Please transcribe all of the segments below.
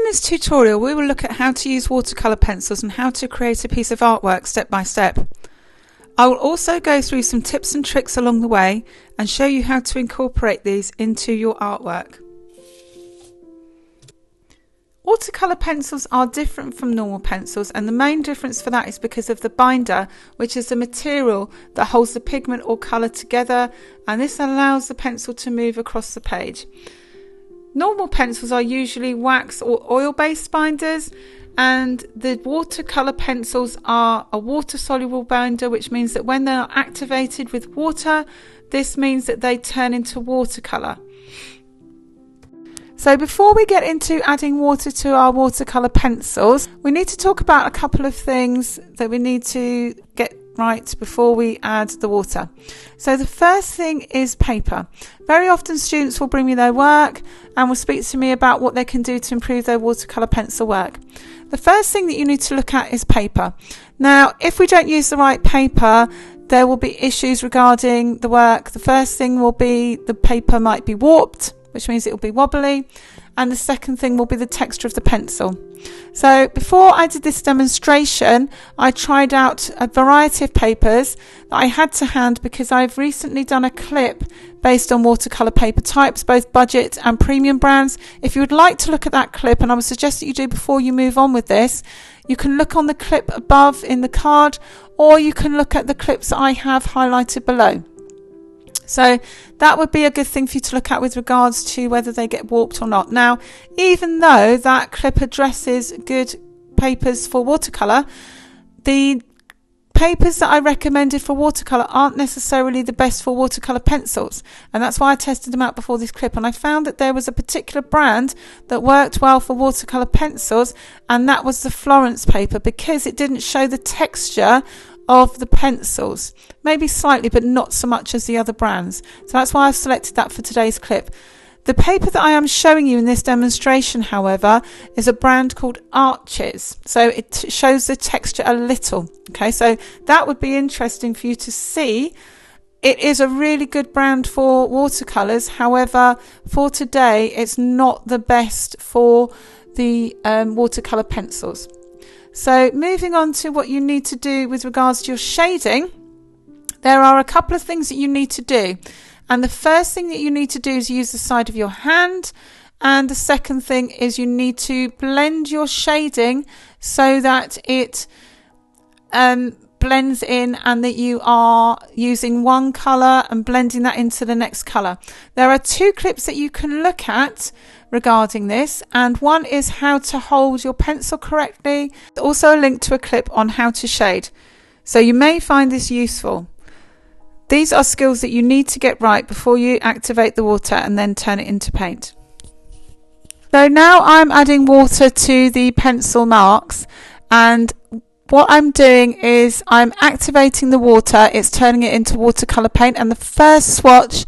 this tutorial we will look at how to use watercolour pencils and how to create a piece of artwork step by step. I will also go through some tips and tricks along the way and show you how to incorporate these into your artwork. Watercolour pencils are different from normal pencils, and the main difference for that is because of the binder, which is the material that holds the pigment or colour together, and this allows the pencil to move across the page. Normal pencils are usually wax or oil-based binders, and the watercolour pencils are a water-soluble binder, which means that when they are activated with water, this means that they turn into watercolour. So before we get into adding water to our watercolour pencils, we need to talk about a couple of things that we need to get right before we add the water. So the first thing is paper. Very often students will bring me their work and will speak to me about what they can do to improve their watercolour pencil work. The first thing that you need to look at is paper. Now, if we don't use the right paper, there will be issues regarding the work. The first thing will be the paper might be warped, which means it will be wobbly, and the second thing will be the texture of the pencil. So before I did this demonstration, I tried out a variety of papers that I had to hand because I've recently done a clip based on watercolour paper types, both budget and premium brands. If you would like to look at that clip, and I would suggest that you do before you move on with this, you can look on the clip above in the card, or you can look at the clips that I have highlighted below. So that would be a good thing for you to look at with regards to whether they get warped or not. Now, even though that clip addresses good papers for watercolour, the papers that I recommended for watercolour aren't necessarily the best for watercolour pencils, and that's why I tested them out before this clip, and I found that there was a particular brand that worked well for watercolour pencils, and that was the Florence paper, because it didn't show the texture of the pencils, maybe slightly but not so much as the other brands. So that's why I've selected that for today's clip. The paper that I am showing you in this demonstration, however, is a brand called Arches, so it shows the texture a little. Okay, so that would be interesting for you to see. It is a really good brand for watercolours, however for today it's not the best for the watercolour pencils. So moving on to what you need to do with regards to your shading, there are a couple of things that you need to do. And the first thing that you need to do is use the side of your hand. And the second thing is you need to blend your shading so that it blends in and that you are using one colour and blending that into the next colour. There are two clips that you can look at regarding this, and one is how to hold your pencil correctly, also a link to a clip on how to shade. So you may find this useful. These are skills that you need to get right before you activate the water and then turn it into paint. So now I'm adding water to the pencil marks, and what I'm doing is I'm activating the water, it's turning it into watercolour paint, and the first swatch,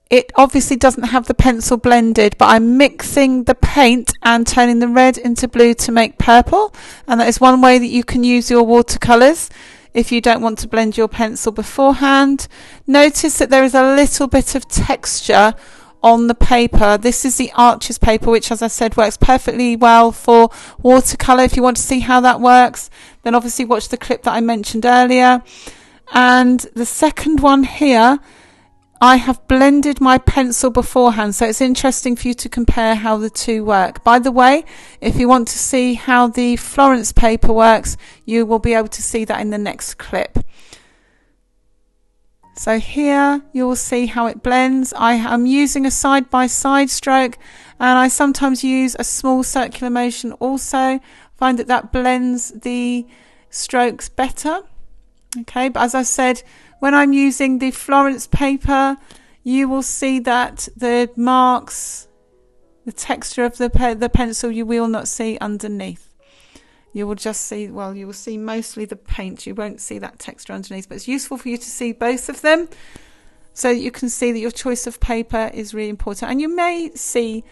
it obviously doesn't have the pencil blended, but I'm mixing the paint and turning the red into blue to make purple, and that is one way that you can use your watercolours if you don't want to blend your pencil beforehand. Notice that there is a little bit of texture on the paper. This is the Arches paper, which, as I said, works perfectly well for watercolour. If you want to see how that works, then obviously watch the clip that I mentioned earlier. And the second one here, I have blended my pencil beforehand, so it's interesting for you to compare how the two work. By the way, if you want to see how the Florence paper works, you will be able to see that in the next clip. So here you will see how it blends. I am using a side-by-side stroke, and I sometimes use a small circular motion also. Find that that blends the strokes better. Okay, but as I said, when I'm using the Florence paper, you will see that the marks, the texture of the pencil, you will not see underneath. You will just see, well, you will see mostly the paint. You won't see that texture underneath, but it's useful for you to see both of them so that you can see that your choice of paper is really important. And you may see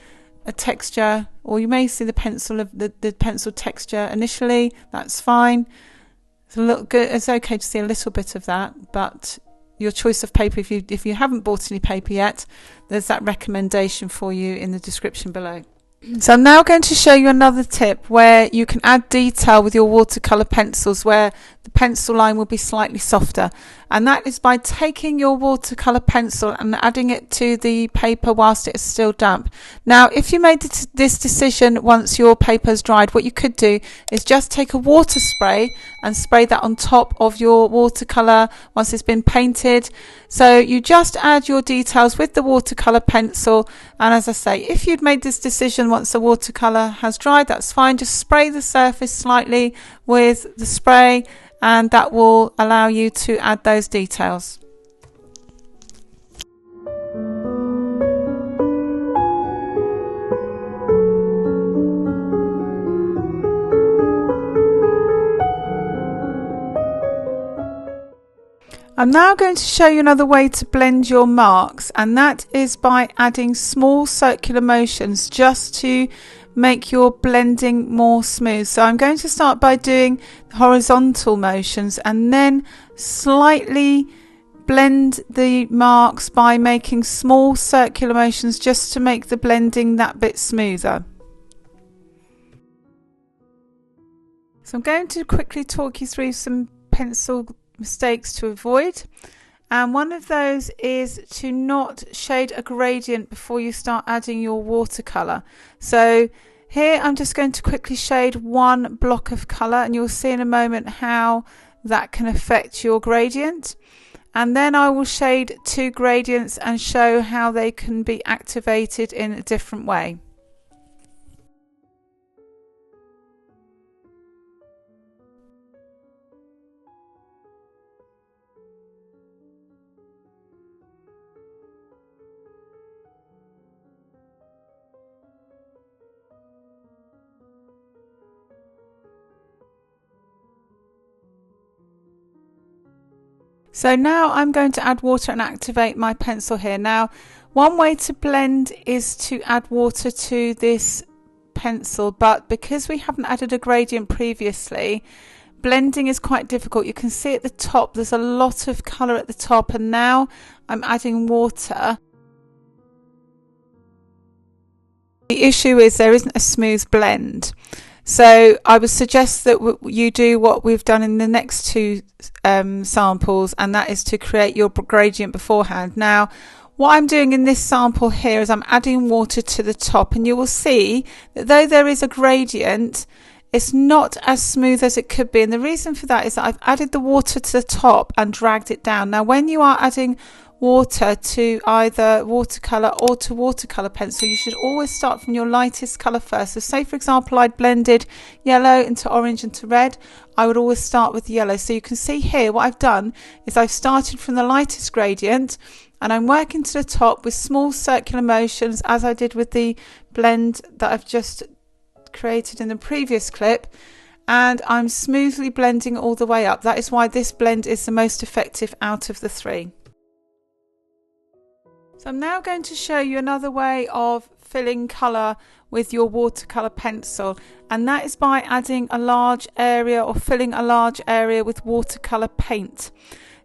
a texture, or you may see the pencil of the pencil texture initially. That's fine. It's a little good. It's okay to see a little bit of that, but your choice of paper, if you haven't bought any paper yet, there's that recommendation for you in the description below. So I'm now going to show you another tip where you can add detail with your watercolour pencils where the pencil line will be slightly softer, and that is by taking your watercolour pencil and adding it to the paper whilst it is still damp. Now if you made this decision once your paper has dried, what you could do is just take a water spray and spray that on top of your watercolour once it's been painted. So you just add your details with the watercolour pencil, and as I say, if you'd made this decision once the watercolour has dried, that's fine. Just spray the surface slightly with the spray and that will allow you to add those details. I'm now going to show you another way to blend your marks, and that is by adding small circular motions just to make your blending more smooth. So I'm going to start by doing horizontal motions and then slightly blend the marks by making small circular motions just to make the blending that bit smoother. So I'm going to quickly talk you through some pencil mistakes to avoid, and one of those is to not shade a gradient before you start adding your watercolor. So here I'm just going to quickly shade one block of color, and you'll see in a moment how that can affect your gradient, and then I will shade two gradients and show how they can be activated in a different way. So now I'm going to add water and activate my pencil here. Now, one way to blend is to add water to this pencil, but because we haven't added a gradient previously, blending is quite difficult. You can see at the top there's a lot of colour at the top, and now I'm adding water. The issue is there isn't a smooth blend. So I would suggest that you do what we've done in the next two samples, and that is to create your gradient beforehand. Now, what I'm doing in this sample here is I'm adding water to the top, and you will see that though there is a gradient, it's not as smooth as it could be. And the reason for that is that I've added the water to the top and dragged it down. Now, when you are adding water to either watercolour or to watercolour pencil, you should always start from your lightest colour first. So say for example I'd blended yellow into orange into red, I would always start with yellow. So you can see here what I've done is I've started from the lightest gradient and I'm working to the top with small circular motions, as I did with the blend that I've just created in the previous clip, and I'm smoothly blending all the way up. That is why this blend is the most effective out of the three. So I'm now going to show you another way of filling colour with your watercolour pencil, and that is by adding a large area or filling a large area with watercolour paint.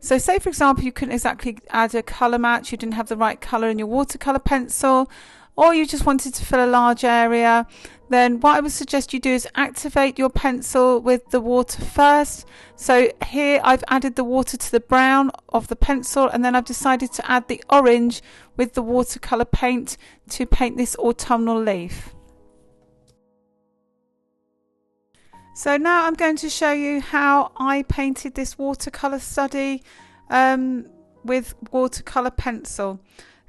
So say for example you couldn't exactly add a colour match, you didn't have the right colour in your watercolour pencil, or you just wanted to fill a large area, then what I would suggest you do is activate your pencil with the water first. So here I've added the water to the brown of the pencil, and then I've decided to add the orange with the watercolour paint to paint this autumnal leaf. So now I'm going to show you how I painted this watercolour study with watercolour pencil.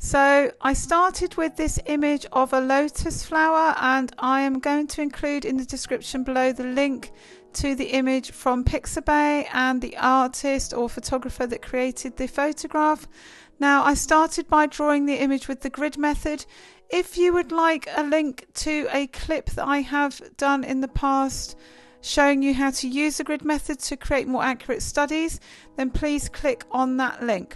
So I started with this image of a lotus flower, and I am going to include in the description below the link to the image from Pixabay and the artist or photographer that created the photograph. Now I started by drawing the image with the grid method. If you would like a link to a clip that I have done in the past showing you how to use the grid method to create more accurate studies, then please click on that link.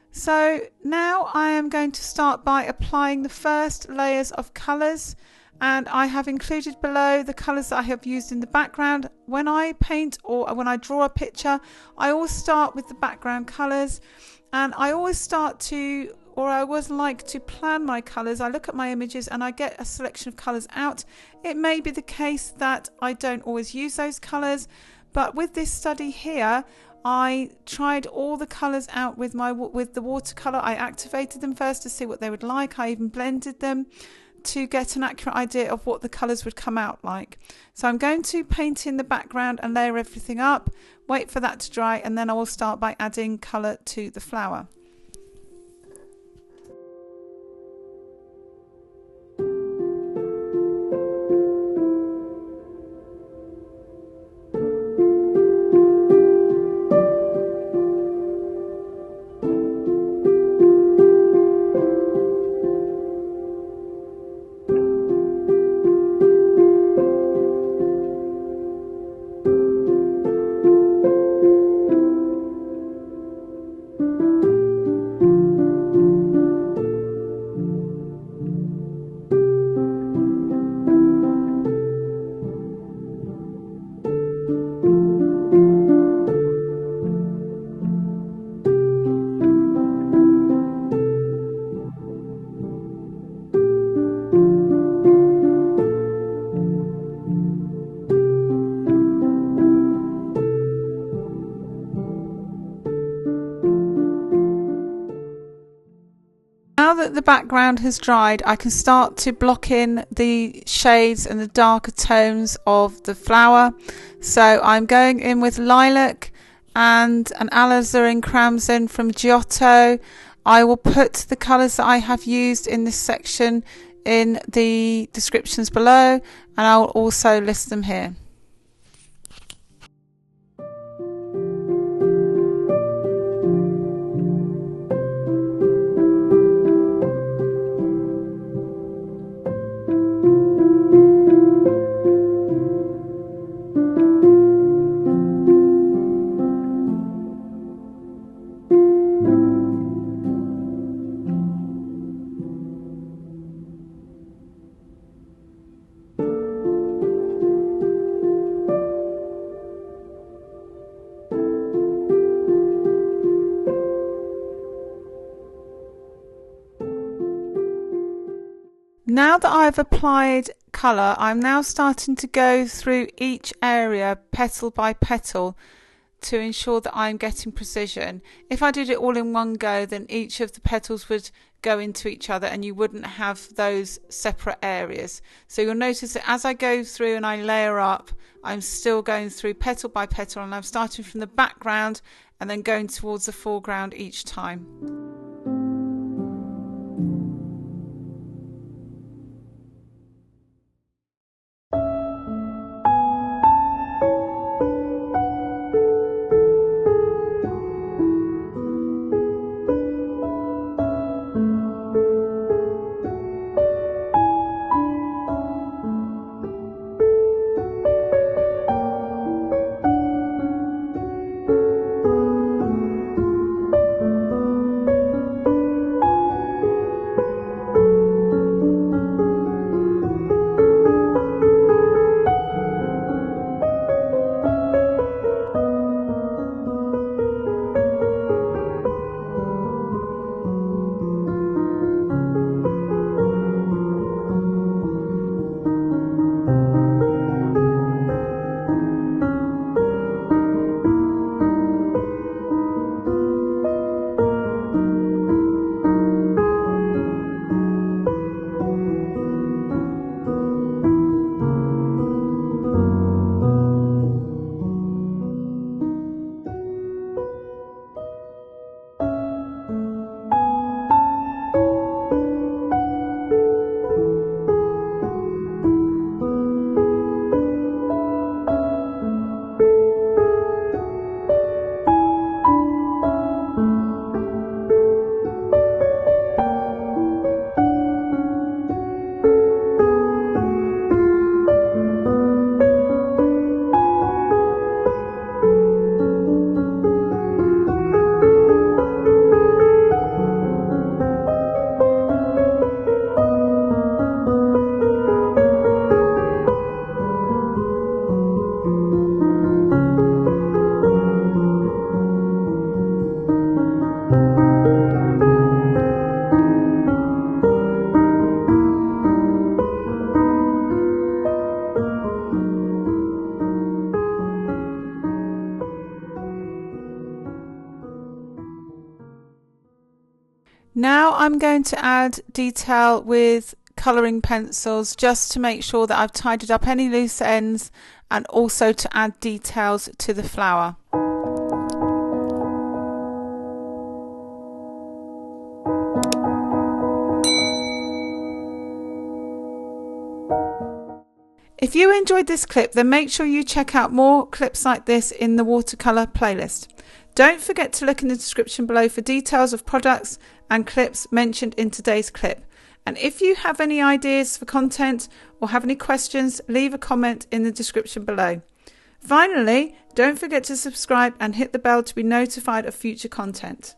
So now I am going to start by applying the first layers of colours, and I have included below the colours that I have used in the background. When I paint or when I draw a picture, I always start with the background colours, and I always start to or I always like to plan my colours. I look at my images and I get a selection of colours out. It may be the case that I don't always use those colours, but with this study here, I tried all the colours out with the watercolour. I activated them first to see what they would like. I even blended them to get an accurate idea of what the colours would come out like. So I'm going to paint in the background and layer everything up, wait for that to dry, and then I will start by adding colour to the flower. Now that the background has dried, I can start to block in the shades and the darker tones of the flower. So I'm going in with lilac and an alizarin crimson from Giotto. I will put the colours that I have used in this section in the descriptions below, and I'll also list them here. Now that I've applied colour, I'm now starting to go through each area petal by petal to ensure that I'm getting precision. If I did it all in one go, then each of the petals would go into each other and you wouldn't have those separate areas. So you'll notice that as I go through and I layer up, I'm still going through petal by petal, and I'm starting from the background and then going towards the foreground each time. I'm going to add detail with colouring pencils just to make sure that I've tidied up any loose ends and also to add details to the flower. If you enjoyed this clip, then make sure you check out more clips like this in the watercolour playlist. Don't forget to look in the description below for details of products and clips mentioned in today's clip. And if you have any ideas for content or have any questions, leave a comment in the description below. Finally, don't forget to subscribe and hit the bell to be notified of future content.